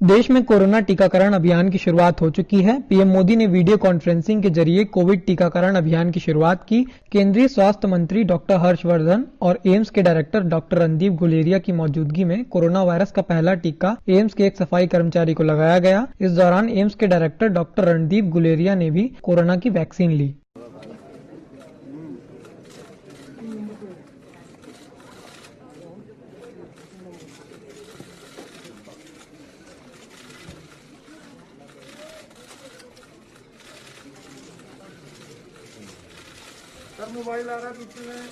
देश में कोरोना टीकाकरण अभियान की शुरुआत हो चुकी है। पीएम मोदी ने वीडियो कॉन्फ्रेंसिंग के जरिए कोविड टीकाकरण अभियान की शुरुआत की। केंद्रीय स्वास्थ्य मंत्री डॉक्टर हर्षवर्धन और एम्स के डायरेक्टर डॉक्टर रणदीप गुलेरिया की मौजूदगी में कोरोना वायरस का पहला टीका एम्स के एक सफाई कर्मचारी को लगाया गया। इस दौरान एम्स के डायरेक्टर डॉक्टर रणदीप गुलेरिया ने भी कोरोना की वैक्सीन ली। सर मोबाइल आ रहा है पीछे में।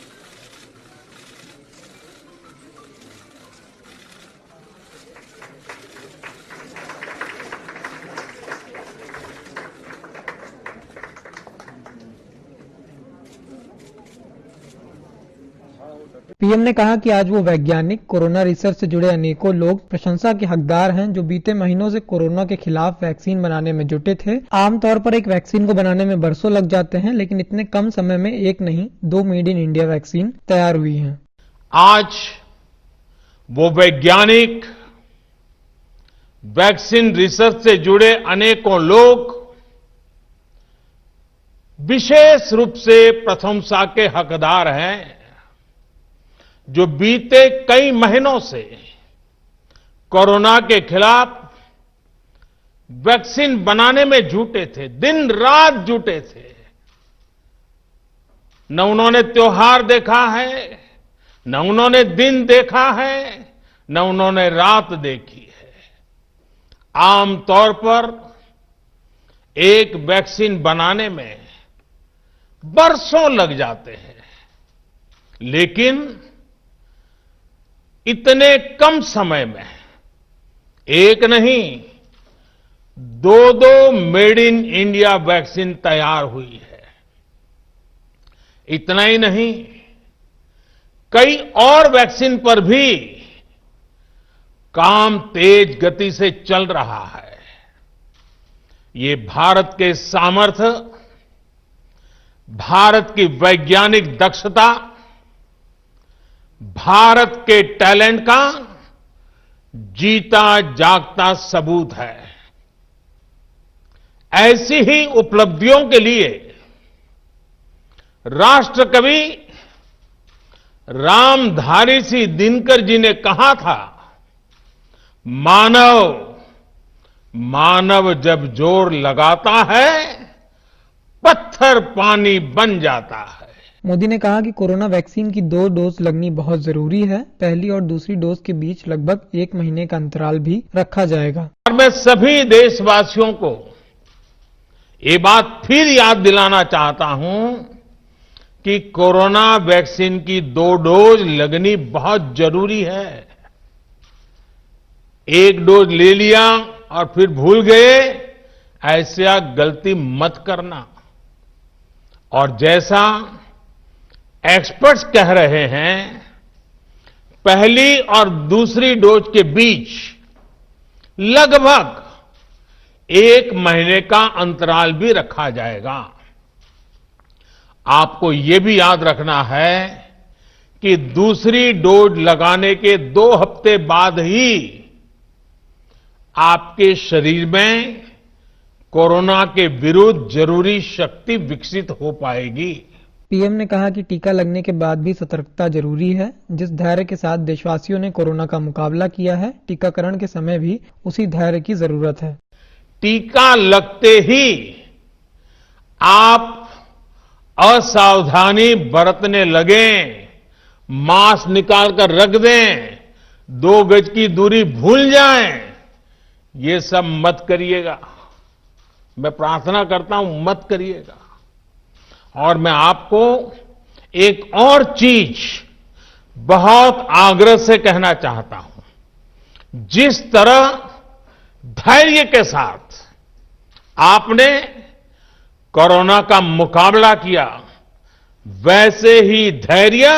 पीएम ने कहा कि आज वो वैज्ञानिक, कोरोना रिसर्च से जुड़े अनेकों लोग प्रशंसा के हकदार हैं जो बीते महीनों से कोरोना के खिलाफ वैक्सीन बनाने में जुटे थे। आमतौर पर एक वैक्सीन को बनाने में बरसों लग जाते हैं, लेकिन इतने कम समय में एक नहीं 2 मेड इन इंडिया वैक्सीन तैयार हुई हैं। आज वो वैज्ञानिक, वैक्सीन रिसर्च से जुड़े अनेकों लोग विशेष रूप से प्रशंसा के हकदार हैं जो बीते कई महीनों से कोरोना के खिलाफ वैक्सीन बनाने में जुटे थे, दिन रात जुटे थे। न उन्होंने त्योहार देखा है, न उन्होंने दिन देखा है, न उन्होंने रात देखी है। आमतौर पर एक वैक्सीन बनाने में बरसों लग जाते हैं, लेकिन इतने कम समय में एक नहीं 2 मेड इन इंडिया वैक्सीन तैयार हुई है। इतना ही नहीं, कई और वैक्सीन पर भी काम तेज गति से चल रहा है। ये भारत के सामर्थ्य, भारत की वैज्ञानिक दक्षता, भारत के टैलेंट का जीता जागता सबूत है। ऐसी ही उपलब्धियों के लिए राष्ट्रकवि रामधारी सिंह दिनकर जी ने कहा था, मानव जब जोर लगाता है पत्थर पानी बन जाता है। मोदी ने कहा कि कोरोना वैक्सीन की 2 डोज लगनी बहुत जरूरी है। पहली और दूसरी डोज के बीच लगभग 1 महीने का अंतराल भी रखा जाएगा। और मैं सभी देशवासियों को ये बात फिर याद दिलाना चाहता हूं कि कोरोना वैक्सीन की 2 डोज लगनी बहुत जरूरी है। एक डोज ले लिया और फिर भूल गए, ऐसा गलती मत करना। और जैसा एक्सपर्ट्स कह रहे हैं, पहली और दूसरी डोज के बीच लगभग 1 महीने का अंतराल भी रखा जाएगा। आपको ये भी याद रखना है कि दूसरी डोज लगाने के 2 हफ्ते बाद ही आपके शरीर में कोरोना के विरुद्ध जरूरी शक्ति विकसित हो पाएगी। पीएम ने कहा कि टीका लगने के बाद भी सतर्कता जरूरी है। जिस धैर्य के साथ देशवासियों ने कोरोना का मुकाबला किया है, टीकाकरण के समय भी उसी धैर्य की जरूरत है। टीका लगते ही आप असावधानी बरतने लगे, मास्क निकालकर रख दें, 2 गज की दूरी भूल जाएं, ये सब मत करिएगा। मैं प्रार्थना करता हूं, मत करिएगा। और मैं आपको एक और चीज बहुत आग्रह से कहना चाहता हूं। जिस तरह धैर्य के साथ आपने कोरोना का मुकाबला किया, वैसे ही धैर्य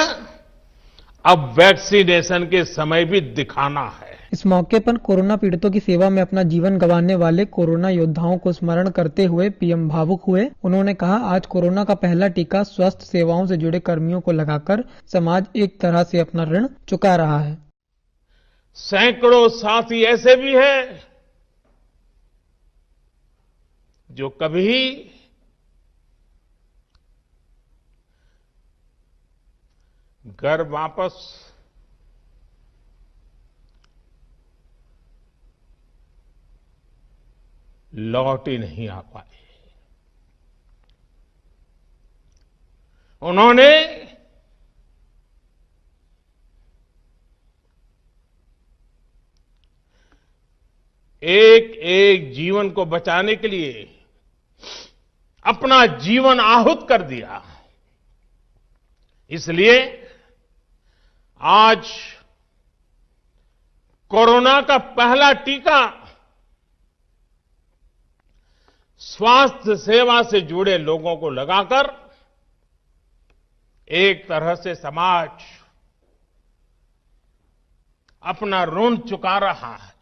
अब वैक्सीनेशन के समय भी दिखाना है। इस मौके पर कोरोना पीड़ितों की सेवा में अपना जीवन गंवाने वाले कोरोना योद्धाओं को स्मरण करते हुए पीएम भावुक हुए। उन्होंने कहा, आज कोरोना का पहला टीका स्वास्थ्य सेवाओं से जुड़े कर्मियों को लगाकर समाज एक तरह से अपना ऋण चुका रहा है। सैकड़ों साथी ऐसे भी हैं जो कभी घर वापस लौट ही नहीं आ पाए। उन्होंने एक एक जीवन को बचाने के लिए अपना जीवन आहूत कर दिया। इसलिए आज कोरोना का पहला टीका स्वास्थ्य सेवा से जुड़े लोगों को लगाकर एक तरह से समाज अपना ऋण चुका रहा है।